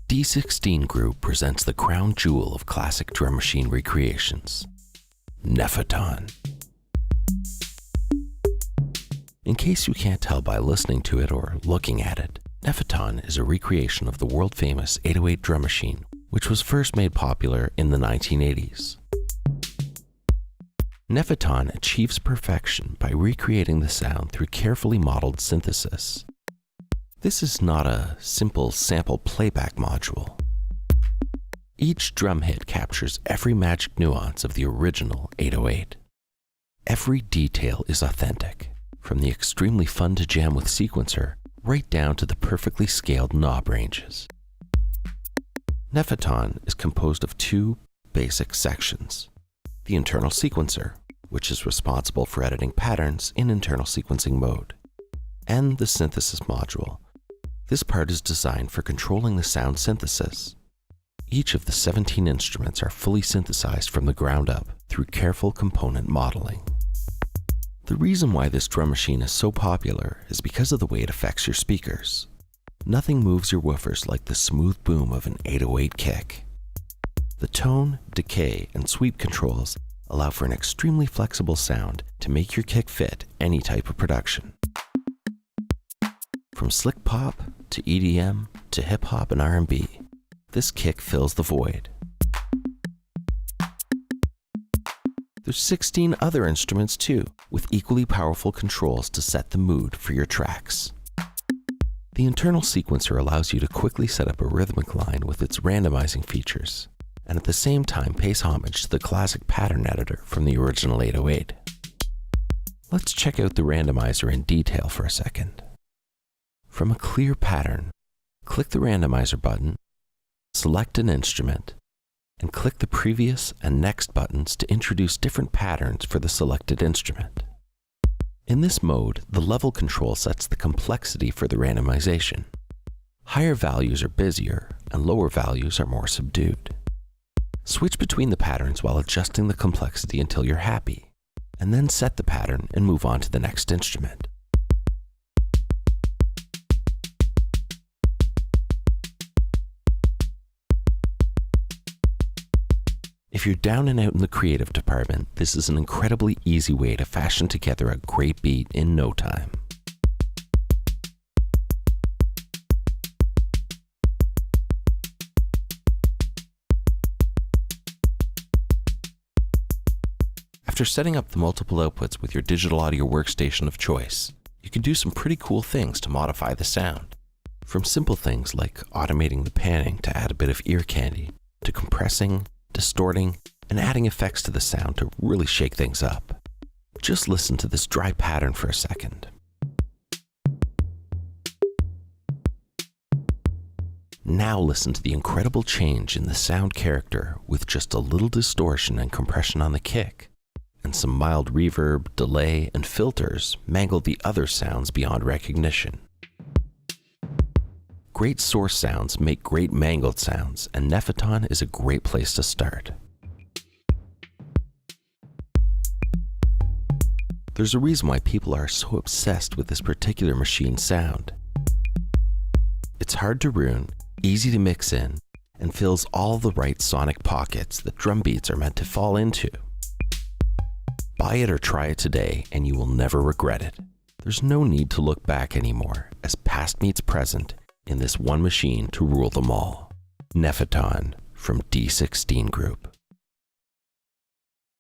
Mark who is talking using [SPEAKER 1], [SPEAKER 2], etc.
[SPEAKER 1] D16 Group presents the crown jewel of classic drum machine recreations, Nepheton. In case you can't tell by listening to it or looking at it, Nepheton is a recreation of the world-famous 808 drum machine, which was first made popular in the 1980s. Nepheton achieves perfection by recreating the sound through carefully modeled synthesis. This is not a simple sample playback module. Each drum hit captures every magic nuance of the original 808. Every detail is authentic, from the extremely fun to jam with sequencer, right down to the perfectly scaled knob ranges. Nepheton is composed of two basic sections: the internal sequencer, which is responsible for editing patterns in internal sequencing mode, and the synthesis module. This part is designed for controlling the sound synthesis. Each of the 17 instruments are fully synthesized from the ground up through careful component modeling. The reason why this drum machine is so popular is because of the way it affects your speakers. Nothing moves your woofers like the smooth boom of an 808 kick. The tone, decay, and sweep controls allow for an extremely flexible sound to make your kick fit any type of production. From slick pop to EDM to hip hop and R&B, this kick fills the void. There's 16 other instruments too, with equally powerful controls to set the mood for your tracks. The internal sequencer allows you to quickly set up a rhythmic line with its randomizing features, and at the same time pays homage to the classic pattern editor from the original 808. Let's check out the randomizer in detail for a second. From a clear pattern, click the randomizer button, select an instrument, and click the previous and next buttons to introduce different patterns for the selected instrument. In this mode, the level control sets the complexity for the randomization. Higher values are busier, and lower values are more subdued. Switch between the patterns while adjusting the complexity until you're happy, and then set the pattern and move on to the next instrument. If you're down and out in the creative department, this is an incredibly easy way to fashion together a great beat in no time. After setting up the multiple outputs with your digital audio workstation of choice, you can do some pretty cool things to modify the sound. From simple things like automating the panning to add a bit of ear candy, to compressing, distorting, and adding effects to the sound to really shake things up. Just listen to this dry pattern for a second. Now listen to the incredible change in the sound character with just a little distortion and compression on the kick, and some mild reverb, delay, and filters mangle the other sounds beyond recognition. Great source sounds make great mangled sounds, and Nepheton is a great place to start. There's a reason why people are so obsessed with this particular machine sound. It's hard to ruin, easy to mix in, and fills all the right sonic pockets that drum beats are meant to fall into. Buy it or try it today, and you will never regret it. There's no need to look back anymore, as past meets present in this one machine to rule them all. Nepheton from D16 Group.